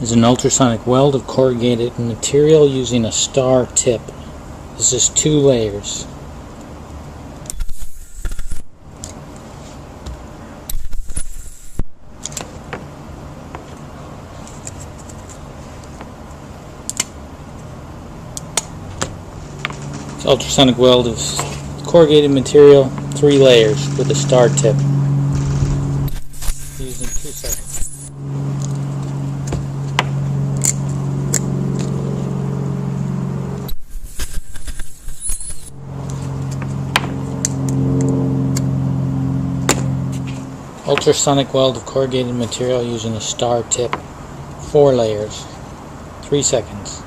is an ultrasonic weld of corrugated material using a star tip. This is 2 layers. It's ultrasonic weld of corrugated material, 3 layers with a star tip. Using 2 seconds. Ultrasonic weld of corrugated material using a star tip, 4 layers, 3 seconds.